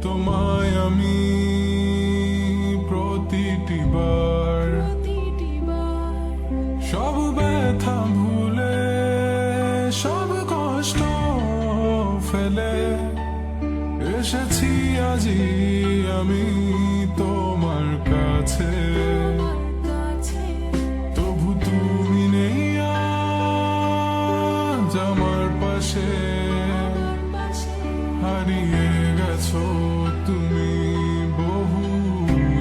তোমায় আমি প্রতিটি বার সব ব্যথা ভুলে সব কষ্ট ফেলে এসেছি আজি আমি তোমার কাছে। তবু তুমি নেই আজ আমার পাশে, হারিয়ে গেছো তুমি বহু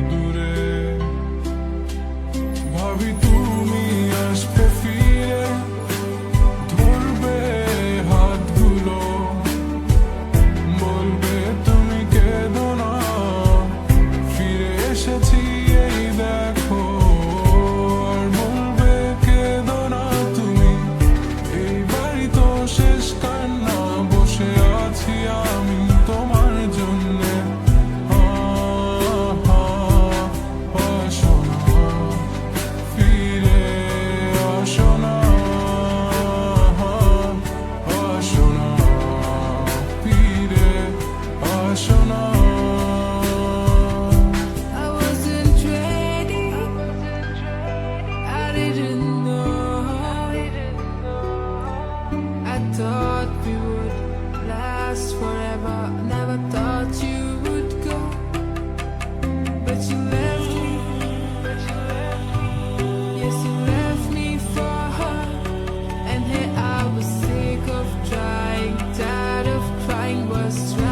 দূরে। ভাবি তুমি আসবে ফিরে, ধরবে হাতগুলো, বলবে তুমি কেঁদো না, ফিরে এসেছি এই দেখো। আর বলবে কেঁদো না তুমি, এইবারই তো শেষ কান্না, বসে আছি আমি তোমার জন্যে। আসো না, ফিরে আসো না, আসো না, ফিরে আসো না। I wasn't ready. I didn't know. I thought we would last forever. Never thought you would go. But you left me. Yes, you left me for her. And here I was sick of trying, tired of crying, was trying.